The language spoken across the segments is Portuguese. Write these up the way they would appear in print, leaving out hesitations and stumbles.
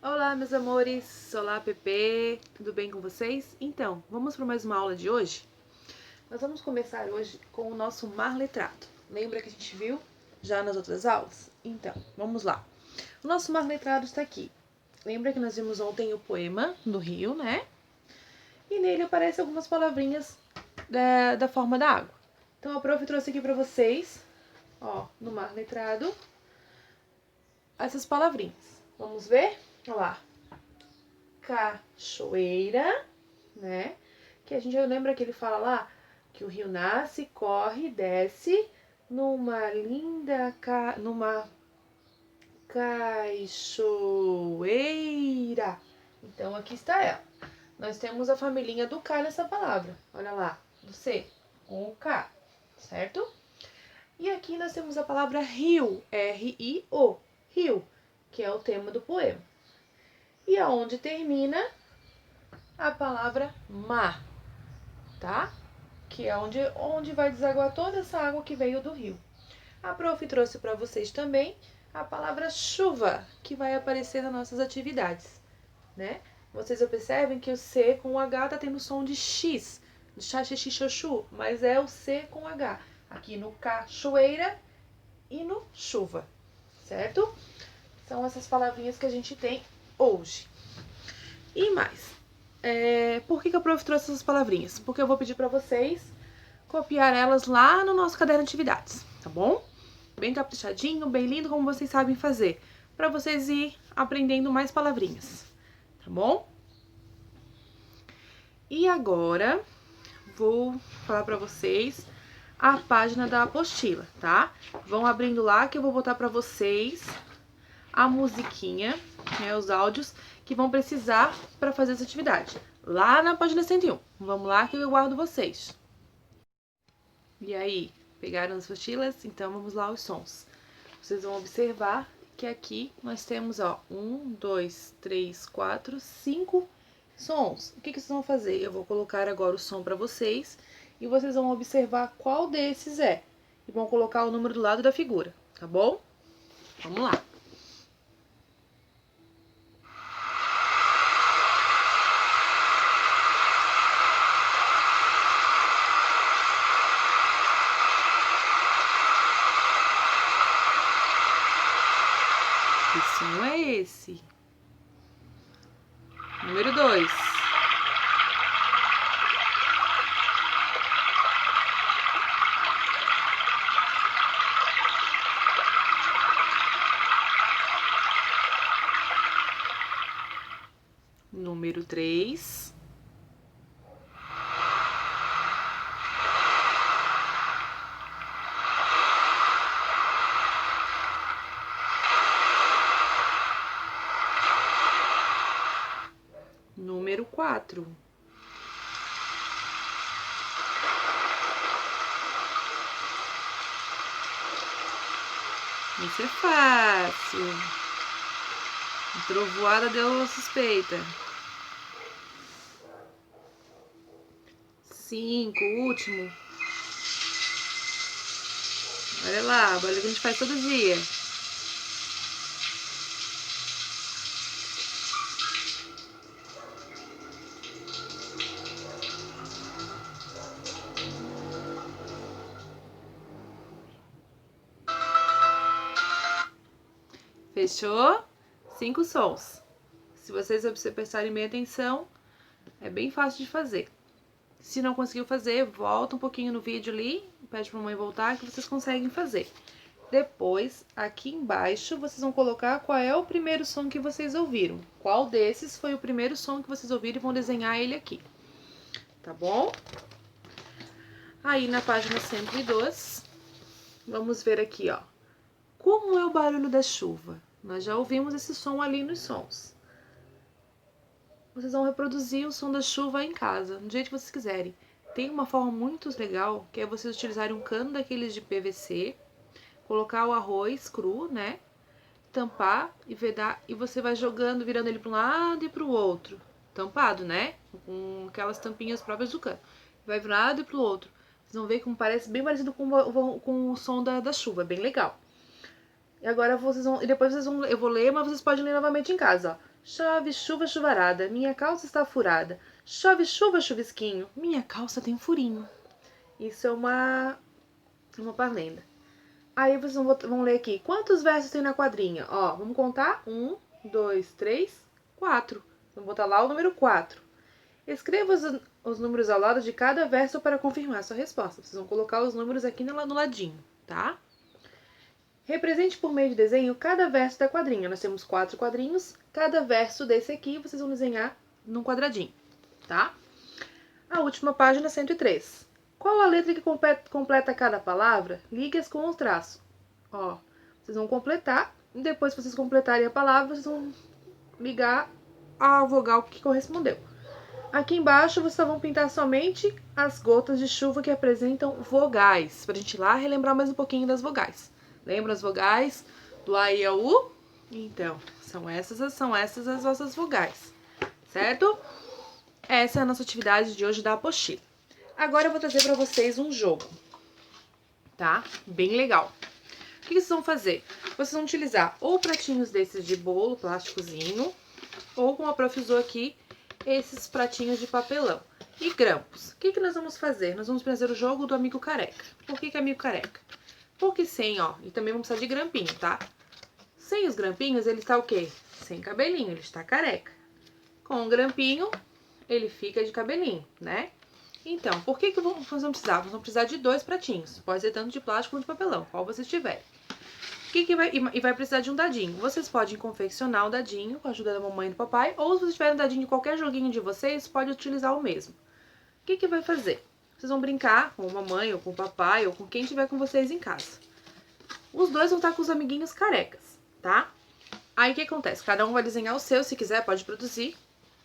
Olá, meus amores! Olá, Pepe! Tudo bem com vocês? Então, vamos para mais uma aula de hoje? Nós vamos começar hoje com o nosso mar letrado. Lembra que a gente viu já nas outras aulas? Então, vamos lá. O nosso mar letrado está aqui. Lembra que nós vimos ontem o poema do Rio, né? E nele aparecem algumas palavrinhas da forma da água. Então, a prof trouxe aqui para vocês, ó, no mar letrado, essas palavrinhas. Vamos ver? Olha lá. Cachoeira, né? Que a gente lembra que ele fala lá que o rio nasce, corre, desce numa numa cachoeira. Então aqui está ela. Nós temos a família do K nessa palavra. Olha lá, do C com o K, certo? E aqui nós temos a palavra rio, R-I-O, rio, que é o tema do poema. E aonde termina a palavra mar, tá? Que é onde vai desaguar toda essa água que veio do rio. A prof trouxe para vocês também a palavra chuva, que vai aparecer nas nossas atividades, né? Vocês observem que o C com o H tá tendo som de X, de xaxixixoxu, mas é o C com H, aqui no cachoeira e no chuva, certo? São essas palavrinhas que a gente tem hoje. E mais, por que a prof trouxe essas palavrinhas? Porque eu vou pedir para vocês copiar elas lá no nosso caderno de atividades, tá bom? Bem caprichadinho, bem lindo, como vocês sabem fazer, para vocês ir aprendendo mais palavrinhas, tá bom? E agora, vou falar para vocês a página da apostila, tá? Vão abrindo lá que eu vou botar para vocês a musiquinha, né, os áudios que vão precisar para fazer essa atividade. Lá na página 101. Vamos lá que eu guardo vocês. E aí, pegaram as apostilas? Então vamos lá aos sons. Vocês vão observar que aqui nós temos, ó, 1, 2, 3, 4, 5 sons. O que vocês vão fazer? Eu vou colocar agora o som para vocês e vocês vão observar qual desses é. E vão colocar o número do lado da figura, tá bom? Vamos lá. Que som é esse? Número 2. Número 3. Número 4. Isso é fácil. A trovoada deu suspeita. 5, último. Olha lá, o barulho que a gente faz todo dia. Fechou? 5 sons. Se vocês prestarem bem atenção, é bem fácil de fazer. Se não conseguiu fazer, volta um pouquinho no vídeo ali, pede pra mamãe voltar que vocês conseguem fazer. Depois, aqui embaixo, vocês vão colocar qual é o primeiro som que vocês ouviram. Qual desses foi o primeiro som que vocês ouviram e vão desenhar ele aqui. Tá bom? Aí, na página 102, vamos ver aqui, ó. Como é o barulho da chuva? Nós já ouvimos esse som ali nos sons. Vocês vão reproduzir o som da chuva em casa, do jeito que vocês quiserem. Tem uma forma muito legal, que é vocês utilizarem um cano daqueles de PVC, colocar o arroz cru, né? Tampar e vedar, e você vai jogando, virando ele para um lado e para o outro. Tampado, né? Com aquelas tampinhas próprias do cano. Vai para um lado e para o outro. Vocês vão ver como parece bem parecido com o som da chuva, bem legal. E agora vocês vão, e depois vocês vão, eu vou ler, mas vocês podem ler novamente em casa, ó. Chove, chuva, chuvarada, minha calça está furada. Chove, chuva, chuvisquinho, minha calça tem furinho. Isso é uma parlenda. Aí vocês vão ler aqui. Quantos versos tem na quadrinha? Ó, vamos contar? 1, 2, 3, 4. Vamos botar lá o número 4. Escreva os números ao lado de cada verso para confirmar a sua resposta. Vocês vão colocar os números aqui no ladinho, tá? Represente por meio de desenho cada verso da quadrinha. Nós temos 4 quadrinhos. Cada verso desse aqui vocês vão desenhar num quadradinho, tá? A última página, 103. Qual a letra que completa cada palavra? Ligue-as com o traço. Ó, vocês vão completar. E depois que vocês completarem a palavra, vocês vão ligar a vogal que correspondeu. Aqui embaixo, vocês vão pintar somente as gotas de chuva que apresentam vogais. Pra gente ir lá relembrar mais um pouquinho das vogais. Lembra as vogais do A, I, O, U? Então, são essas as nossas vogais, certo? Essa é a nossa atividade de hoje da apostila. Agora eu vou trazer para vocês um jogo, tá? Bem legal. O que vocês vão fazer? Vocês vão utilizar ou pratinhos desses de bolo, plásticozinho, ou como a prof usou aqui, esses pratinhos de papelão. E grampos. O que nós vamos fazer? Nós vamos fazer o jogo do amigo careca. Por que amigo careca? Porque sem, ó, e também vamos precisar de grampinho, tá? Sem os grampinhos, ele está o quê? Sem cabelinho, ele está careca. Com o grampinho, ele fica de cabelinho, né? Então, por que nós vamos precisar? Nós vamos precisar de 2 pratinhos. Pode ser tanto de plástico quanto de papelão, qual vocês tiverem. Vai precisar de um dadinho. Vocês podem confeccionar o dadinho com a ajuda da mamãe e do papai, ou se vocês tiverem um dadinho de qualquer joguinho de vocês, pode utilizar o mesmo. O que vai fazer? Vocês vão brincar com a mamãe, ou com o papai, ou com quem tiver com vocês em casa. Os dois vão estar com os amiguinhos carecas, tá? Aí o que acontece? Cada um vai desenhar o seu, se quiser, pode produzir.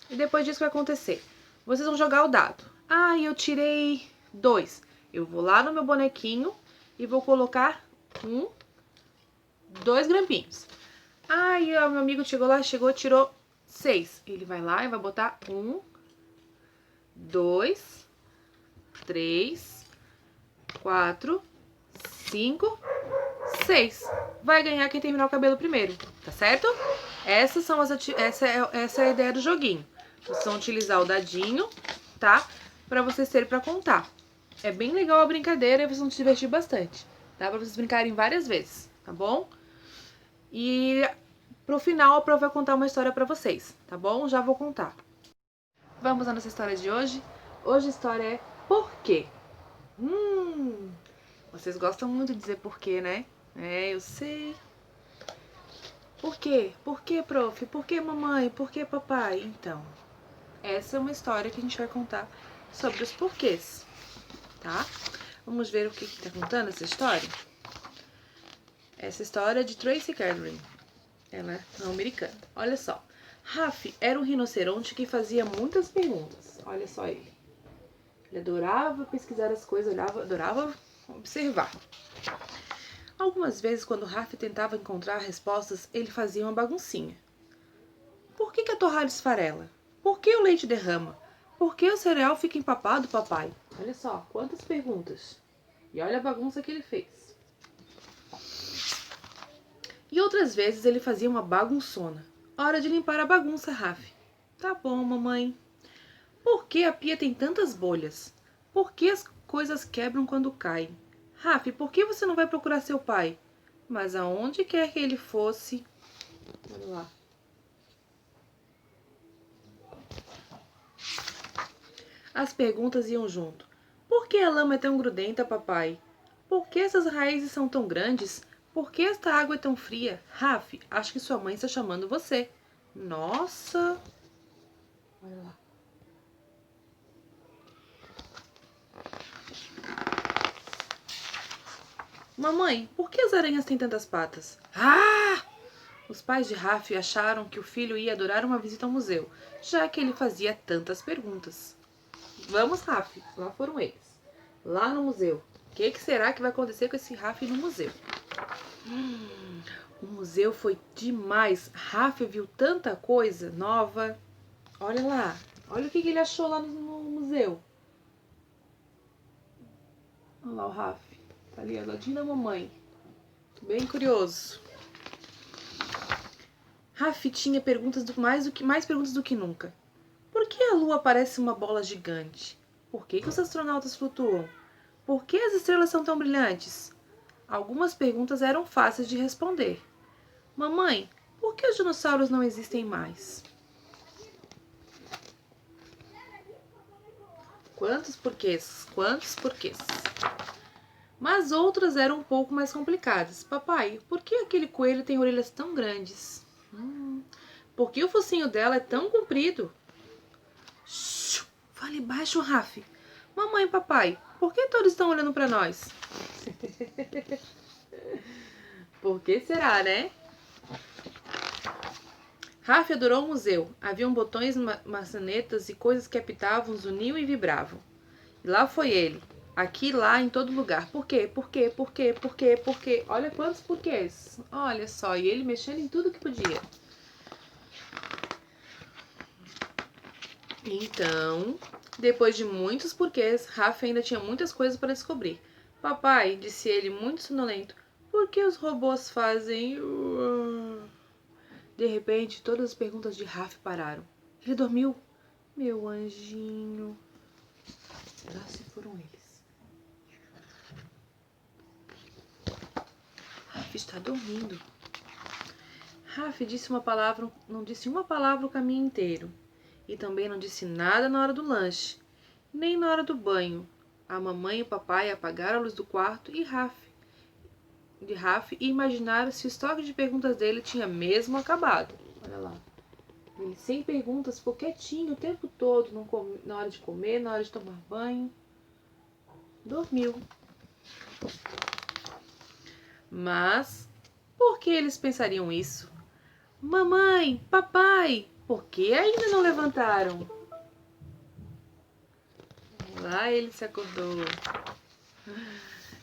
E depois disso vai acontecer. Vocês vão jogar o dado. Ah, eu tirei 2. Eu vou lá no meu bonequinho e vou colocar 2 grampinhos. Ah, e o meu amigo tirou 6. Ele vai lá e vai botar 1, 2, 3, 4, 5, 6. Vai ganhar quem terminar o cabelo primeiro, tá certo? Essa é a ideia do joguinho. Vocês vão utilizar o dadinho, tá? Pra vocês terem pra contar. É bem legal a brincadeira e vocês vão se divertir bastante. Dá pra vocês brincarem várias vezes, tá bom? E pro final a prof vai contar uma história pra vocês, tá bom? Já vou contar. Vamos à nossa história de hoje. Hoje a história é Por quê? Vocês gostam muito de dizer por quê, né? É, eu sei. Por quê? Por quê, prof? Por quê, mamãe? Por quê, papai? Então, essa é uma história que a gente vai contar sobre os porquês, tá? Vamos ver o que tá contando essa história? Essa história é de Tracy Carberry. Ela é americana. Olha só. Raf era um rinoceronte que fazia muitas perguntas. Olha só ele. Ele adorava pesquisar as coisas, adorava observar. Algumas vezes, quando Raf tentava encontrar respostas, ele fazia uma baguncinha. Por que a torrada esfarela? Por que o leite derrama? Por que o cereal fica empapado, papai? Olha só, quantas perguntas. E olha a bagunça que ele fez. E outras vezes ele fazia uma bagunçona. Hora de limpar a bagunça, Raf. Tá bom, mamãe. Por que a pia tem tantas bolhas? Por que as coisas quebram quando caem? Raf, por que você não vai procurar seu pai? Mas aonde quer que ele fosse... Olha lá. As perguntas iam junto. Por que a lama é tão grudenta, papai? Por que essas raízes são tão grandes? Por que esta água é tão fria? Raf, acho que sua mãe está chamando você. Nossa! Olha lá. Mamãe, por que as aranhas têm tantas patas? Ah! Os pais de Raf acharam que o filho ia adorar uma visita ao museu, já que ele fazia tantas perguntas. Vamos, Raf. Lá foram eles. Lá no museu. O que será que vai acontecer com esse Raf no museu? O museu foi demais. Raf viu tanta coisa nova. Olha lá. Olha o que ele achou lá no museu. Olha lá o Raf. Tá ali, ao ladinho da mamãe. Bem curioso. Raf tinha mais perguntas do que nunca. Por que a Lua parece uma bola gigante? Por que os astronautas flutuam? Por que as estrelas são tão brilhantes? Algumas perguntas eram fáceis de responder. Mamãe, por que os dinossauros não existem mais? Quantos porquês? Quantos porquês? Mas outras eram um pouco mais complicadas. Papai, por que aquele coelho tem orelhas tão grandes? Por que o focinho dela é tão comprido? Shhh, fale baixo, Raf. Mamãe e papai, por que todos estão olhando para nós? Por que será, né? Raf adorou o museu. Haviam botões, maçanetas e coisas que apitavam, zuniam e vibravam. E lá foi ele. Aqui, lá, em todo lugar. Por quê? Por quê? Por quê? Por quê? Por quê? Olha quantos porquês. Olha só. E ele mexendo em tudo que podia. Então, depois de muitos porquês, Rafa ainda tinha muitas coisas para descobrir. Papai, disse ele, muito sonolento, por que os robôs fazem... De repente, todas as perguntas de Rafa pararam. Ele dormiu? Meu anjinho. Será se foram eles? Rafa está dormindo. Rafa disse uma palavra, não disse uma palavra o caminho inteiro. E também não disse nada na hora do lanche, nem na hora do banho. A mamãe e o papai apagaram a luz do quarto e Raf e imaginaram se o estoque de perguntas dele tinha mesmo acabado. Olha lá. Ele sem perguntas, ficou quietinho o tempo todo, na hora de comer, na hora de tomar banho. Dormiu. Mas por que eles pensariam isso? Mamãe, papai, por que ainda não levantaram? Lá ele se acordou.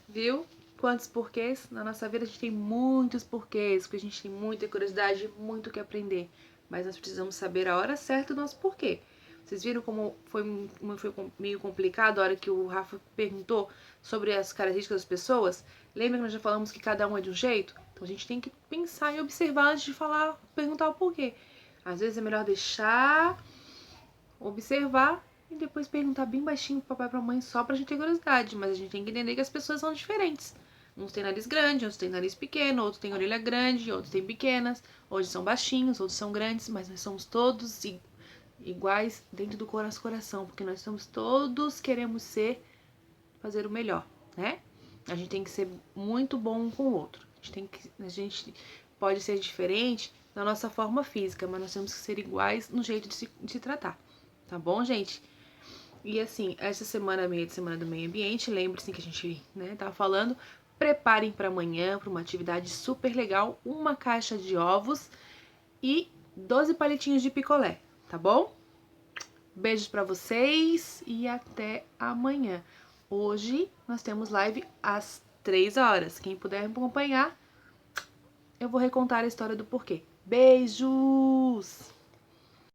Viu? Quantos porquês? Na nossa vida a gente tem muitos porquês, porque a gente tem muita curiosidade, muito o que aprender. Mas nós precisamos saber a hora certa do nosso porquê. Vocês viram como foi meio complicado a hora que o Rafa perguntou sobre as características das pessoas? Lembra que nós já falamos que cada um é de um jeito? Então a gente tem que pensar e observar antes de falar, perguntar o porquê. Às vezes é melhor deixar, observar e depois perguntar bem baixinho pro papai e pra mãe só pra gente ter curiosidade. Mas a gente tem que entender que as pessoas são diferentes. Uns têm nariz grande, outros têm nariz pequeno, outros têm orelha grande, outros têm pequenas, outros são baixinhos, outros são grandes, mas nós somos todos iguais dentro do nosso coração, porque nós somos todos queremos fazer o melhor, né? A gente tem que ser muito bom um com o outro. A gente pode ser diferente na nossa forma física, mas nós temos que ser iguais no jeito de se tratar, tá bom, gente? E assim, essa semana meia de semana do meio ambiente, lembre-se que a gente, tava falando, preparem para amanhã, para uma atividade super legal, uma caixa de ovos e 12 palitinhos de picolé, tá bom? Beijos para vocês e até amanhã. Hoje nós temos live às 3 horas. Quem puder me acompanhar, eu vou recontar a história do porquê. Beijos!